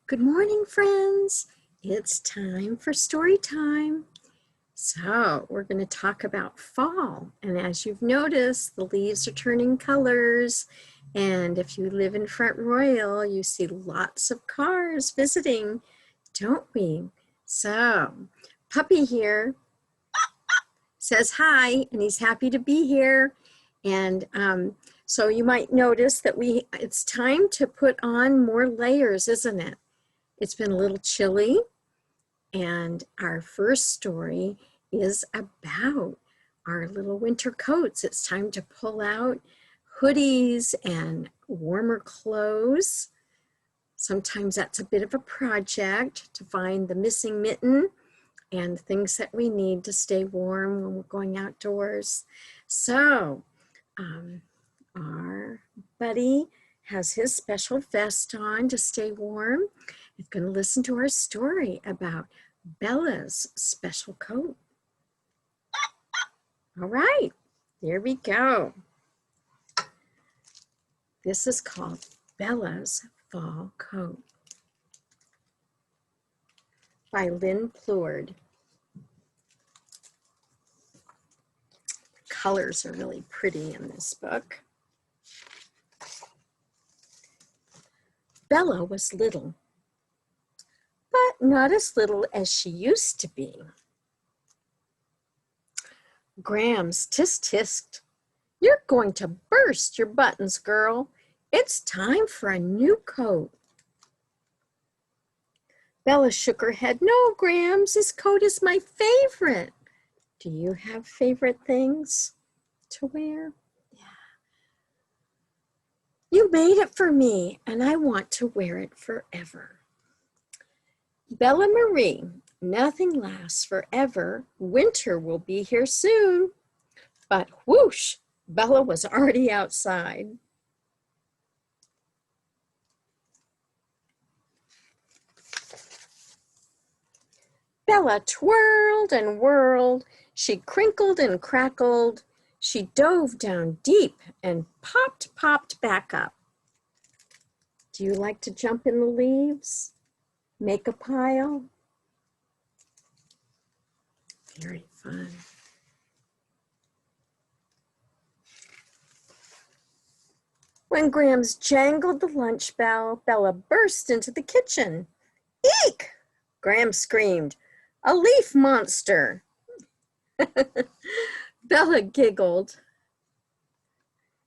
Good morning, friends. It's time for story time. So we're going to talk about fall. And as you've noticed, the leaves are turning colors. And if you live in Front Royal, you see lots of cars visiting, don't we? So Puppy here says hi, and he's happy to be here. And so you might notice that it's time to put on more layers, isn't it? It's been a little chilly, and our first story is about our little winter coats. It's time to pull out hoodies and warmer clothes. Sometimes that's a bit of a project to find the missing mitten and things that we need to stay warm when we're going outdoors. So our buddy has his special vest on to stay warm. He's going to listen to our story about Bella's special coat. All right, here we go. This is called Bella's Fall Coat by Lynn Pleward. The colors are really pretty in this book. Bella was little, but not as little as she used to be. Grams tisk-tisked. You're going to burst your buttons, girl. It's time for a new coat. Bella shook her head. No, Grams, this coat is my favorite. Do you have favorite things to wear? Yeah. You made it for me, and I want to wear it forever. Bella Marie, nothing lasts forever. Winter will be here soon. But whoosh, Bella was already outside. Bella twirled and whirled. She crinkled and crackled. She dove down deep and popped back up. Do you like to jump in the leaves? Make a pile? Very fun. When Grams jangled the lunch bell, Bella burst into the kitchen. Eek! Grams screamed. A leaf monster. Bella giggled.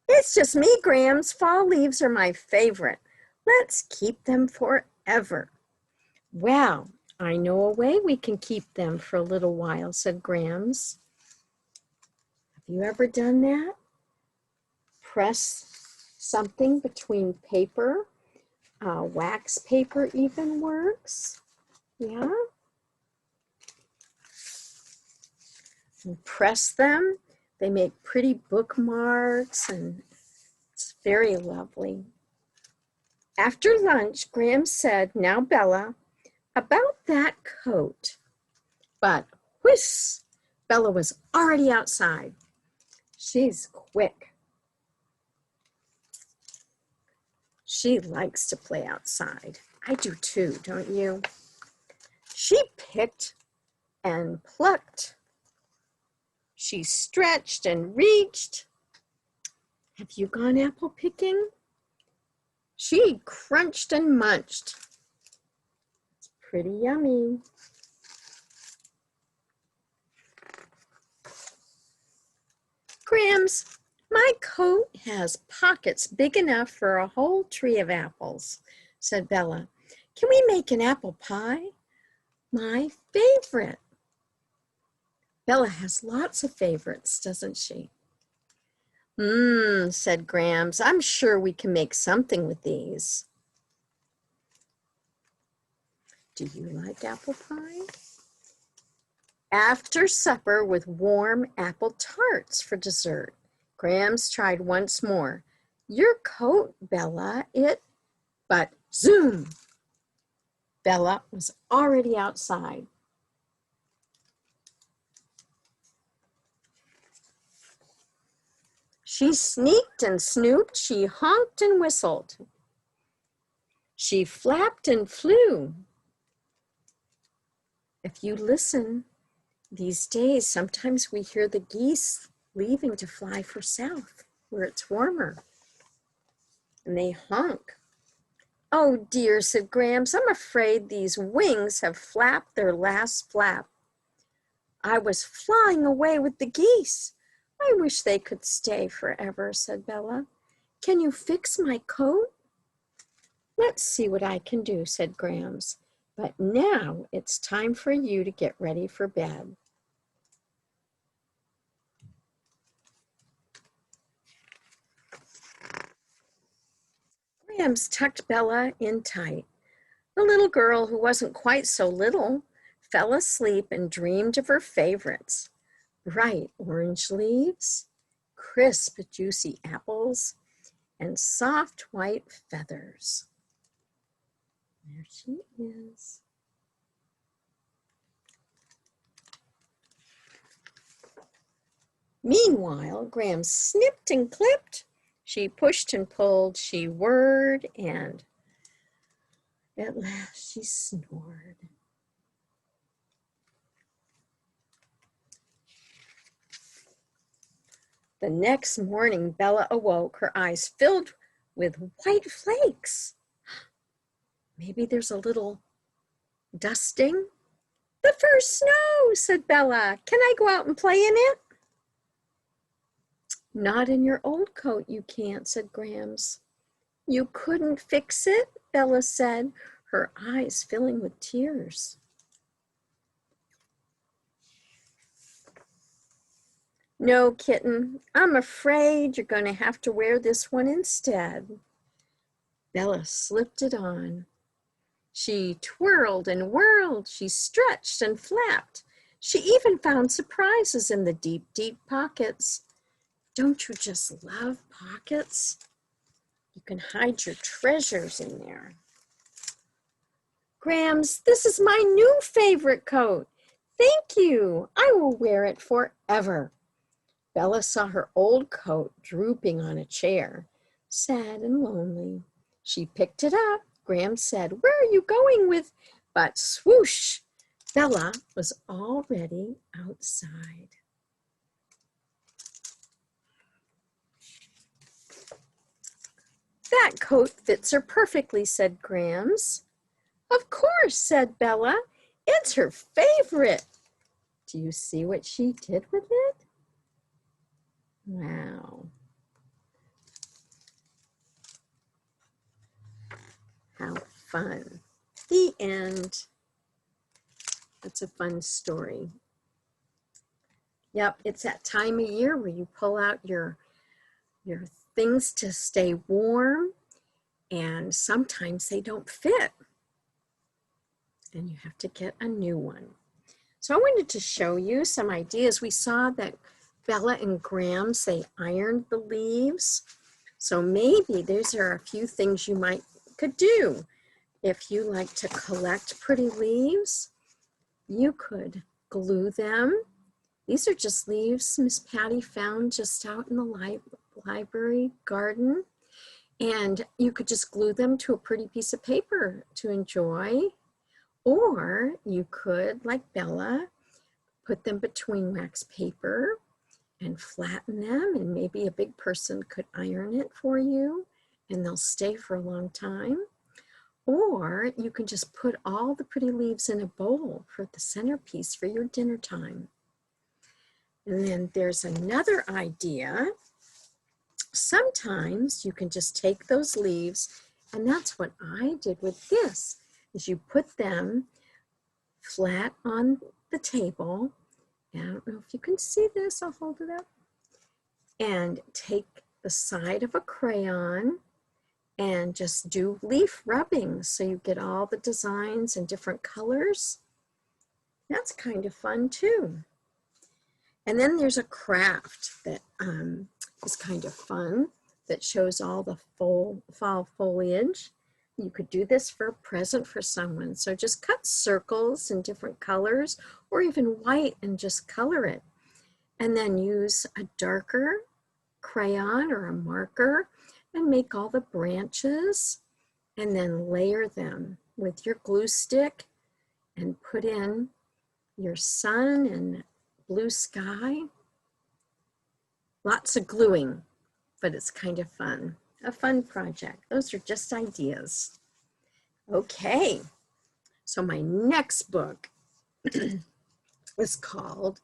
It's just me, Grams. Fall leaves are my favorite. Let's keep them forever. Well, I know a way we can keep them for a little while, said Grams. Have you ever done that? Press something between paper. Wax paper even works. Yeah. And press them. They make pretty bookmarks, and it's very lovely. After lunch, Graham said, now Bella, about that coat. But whiz, Bella was already outside. She's quick. She likes to play outside. I do too, don't you? She picked and plucked. She stretched and reached. Have you gone apple picking? She crunched and munched. It's pretty yummy. Grams, my coat has pockets big enough for a whole tree of apples, said Bella. Can we make an apple pie? My favorite. Bella has lots of favorites, doesn't she? Said Grams. I'm sure we can make something with these. Do you like apple pie? After supper with warm apple tarts for dessert, Grams tried once more. Your coat, Bella, but zoom! Bella was already outside. She sneaked and snooped, she honked and whistled. She flapped and flew. If you listen these days, sometimes we hear the geese leaving to fly for south where it's warmer. And they honk. Oh dear, said Grams, I'm afraid these wings have flapped their last flap. I was flying away with the geese. I wish they could stay forever, said Bella. Can you fix my coat? Let's see what I can do, said Grams. But now it's time for you to get ready for bed. Grams tucked Bella in tight. The little girl, who wasn't quite so little, fell asleep and dreamed of her favorites: bright orange leaves, crisp, juicy apples, and soft white feathers. There she is. Meanwhile, Graham snipped and clipped. She pushed and pulled. She whirred, and at last she snored. The next morning, Bella awoke, her eyes filled with white flakes. Maybe there's a little dusting. The first snow, said Bella. Can I go out and play in it? Not in your old coat, you can't, said Grams. You couldn't fix it, Bella said, her eyes filling with tears. No, kitten, I'm afraid you're going to have to wear this one instead. Bella slipped it on. She twirled and whirled. She stretched and flapped. She even found surprises in the deep, deep pockets. Don't you just love pockets? You can hide your treasures in there. Grams, this is my new favorite coat. Thank you. I will wear it forever. Bella saw her old coat drooping on a chair, sad and lonely. She picked it up. Graham said, "Where are you going with?" But swoosh, Bella was already outside. That coat fits her perfectly, said Grams. Of course, said Bella. It's her favorite. Do you see what she did with it? Wow. How fun. The end. That's a fun story. Yep, it's that time of year where you pull out your things to stay warm, and sometimes they don't fit, and you have to get a new one. So I wanted to show you some ideas. We saw that Bella and Grams, they ironed the leaves. So maybe these are a few things you could do. If you like to collect pretty leaves, you could glue them. These are just leaves Miss Patty found just out in the library garden. And you could just glue them to a pretty piece of paper to enjoy. Or you could, like Bella, put them between wax paper and flatten them, and maybe a big person could iron it for you and they'll stay for a long time. Or you can just put all the pretty leaves in a bowl for the centerpiece for your dinner time. And then there's another idea. Sometimes you can just take those leaves, and that's what I did with this, is you put them flat on the table. And I don't know if you can see this, I'll hold it up. And take the side of a crayon and just do leaf rubbing so you get all the designs and different colors. That's kind of fun too. And then there's a craft that is kind of fun that shows all the fall foliage. You could do this for a present for someone. So just cut circles in different colors or even white and just color it. And then use a darker crayon or a marker and make all the branches and then layer them with your glue stick and put in your sun and blue sky. Lots of gluing, but it's kind of fun. A fun project. Those are just ideas. Okay, so my next book is called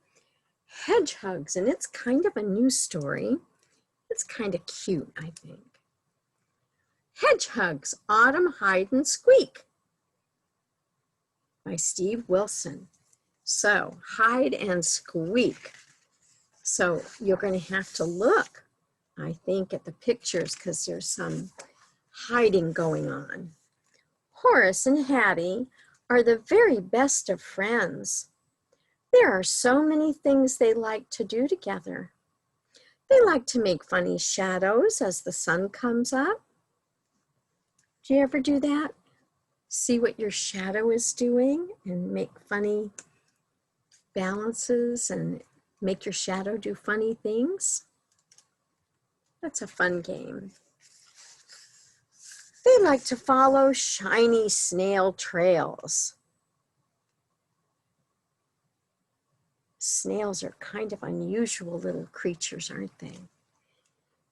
Hedgehogs, and it's kind of a new story. It's kind of cute, I think. Hedgehogs, Autumn Hide and Squeak by Steve Wilson. So, hide and squeak. So you're going to have to look, I think, at the pictures because there's some hiding going on. Horace and Hattie are the very best of friends. There are so many things they like to do together. They like to make funny shadows as the sun comes up. Do you ever do that? See what your shadow is doing and make funny balances and make your shadow do funny things? That's a fun game. They like to follow shiny snail trails. Snails are kind of unusual little creatures, aren't they?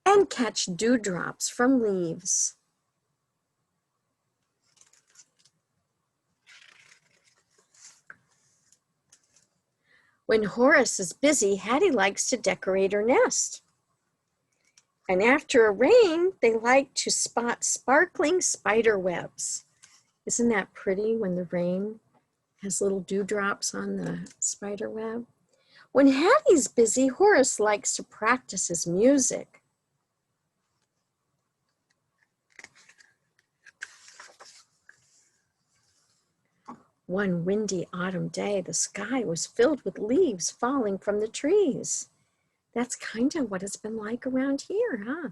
And catch dewdrops from leaves. When Horace is busy, Hattie likes to decorate her nest. And after a rain, they like to spot sparkling spider webs. Isn't that pretty when the rain has little dewdrops on the spider web? When Hattie's busy, Horace likes to practice his music. One windy autumn day, the sky was filled with leaves falling from the trees. That's kind of what it's been like around here, huh?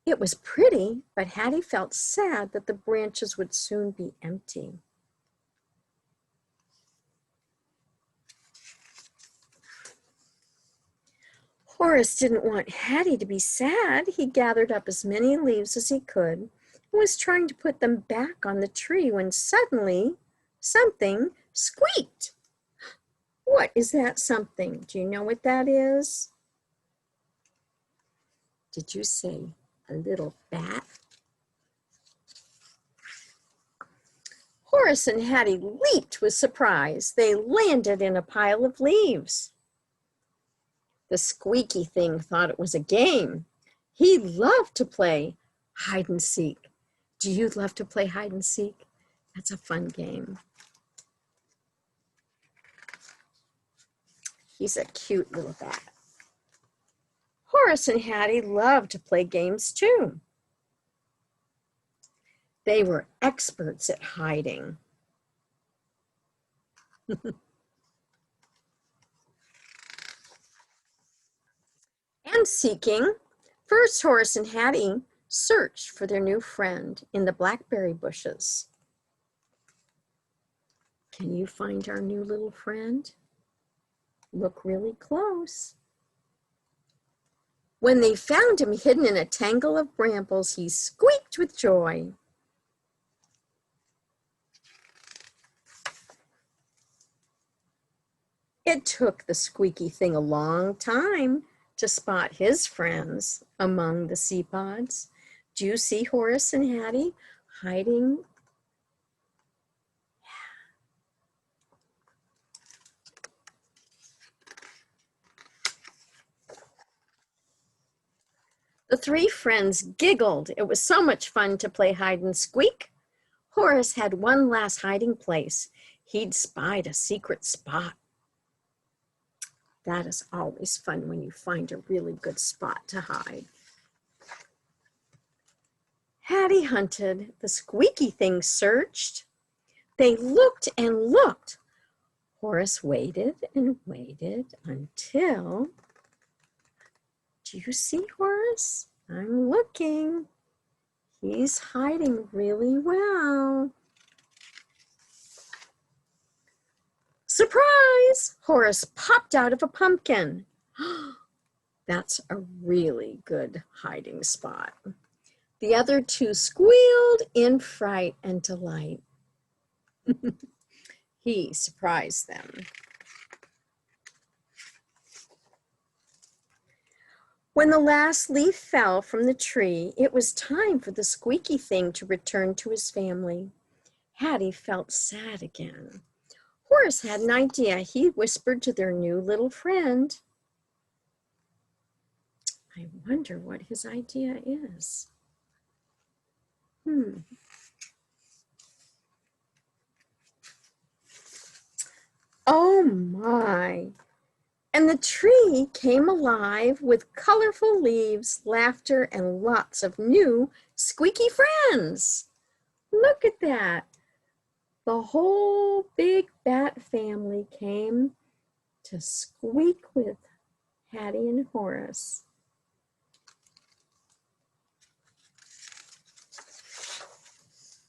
It was pretty, but Hattie felt sad that the branches would soon be empty. Horace didn't want Hattie to be sad. He gathered up as many leaves as he could and was trying to put them back on the tree when suddenly something squeaked. What is that something? Do you know what that is? Did you say a little bat? Horace and Hattie leaped with surprise. They landed in a pile of leaves. The squeaky thing thought it was a game. He loved to play hide and seek. Do you love to play hide and seek? That's a fun game. He's a cute little bat. Horace and Hattie loved to play games too. They were experts at hiding. And seeking. First, Horace and Hattie searched for their new friend in the blackberry bushes. Can you find our new little friend? Look really close. When they found him hidden in a tangle of brambles, he squeaked with joy. It took the squeaky thing a long time to spot his friends among the sea pods. Do you see Horace and Hattie hiding? The three friends giggled. It was so much fun to play hide and squeak. Horace had one last hiding place. He'd spied a secret spot. That is always fun when you find a really good spot to hide. Hattie hunted. The squeaky thing searched. They looked and looked. Horace waited and waited until... Do you see Horace? I'm looking. He's hiding really well. Surprise! Horace popped out of a pumpkin. That's a really good hiding spot. The other two squealed in fright and delight. He surprised them. When the last leaf fell from the tree, it was time for the squeaky thing to return to his family. Hattie felt sad again. Horace had an idea. He whispered to their new little friend. I wonder what his idea is. Oh my! And the tree came alive with colorful leaves, laughter, and lots of new squeaky friends. Look at that. The whole big bat family came to squeak with Hattie and Horace.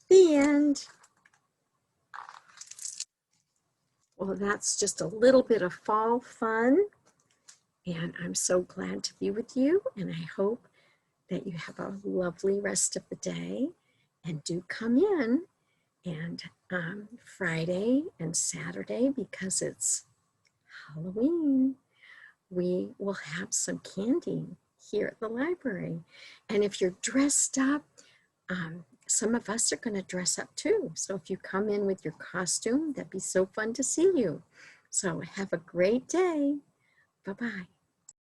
The end. Well, that's just a little bit of fall fun. And I'm so glad to be with you. And I hope that you have a lovely rest of the day. And do come in and Friday and Saturday, because it's Halloween, we will have some candy here at the library. And if you're dressed up, some of us are going to dress up too. So if you come in with your costume, that'd be so fun to see you. So have a great day. Bye-bye.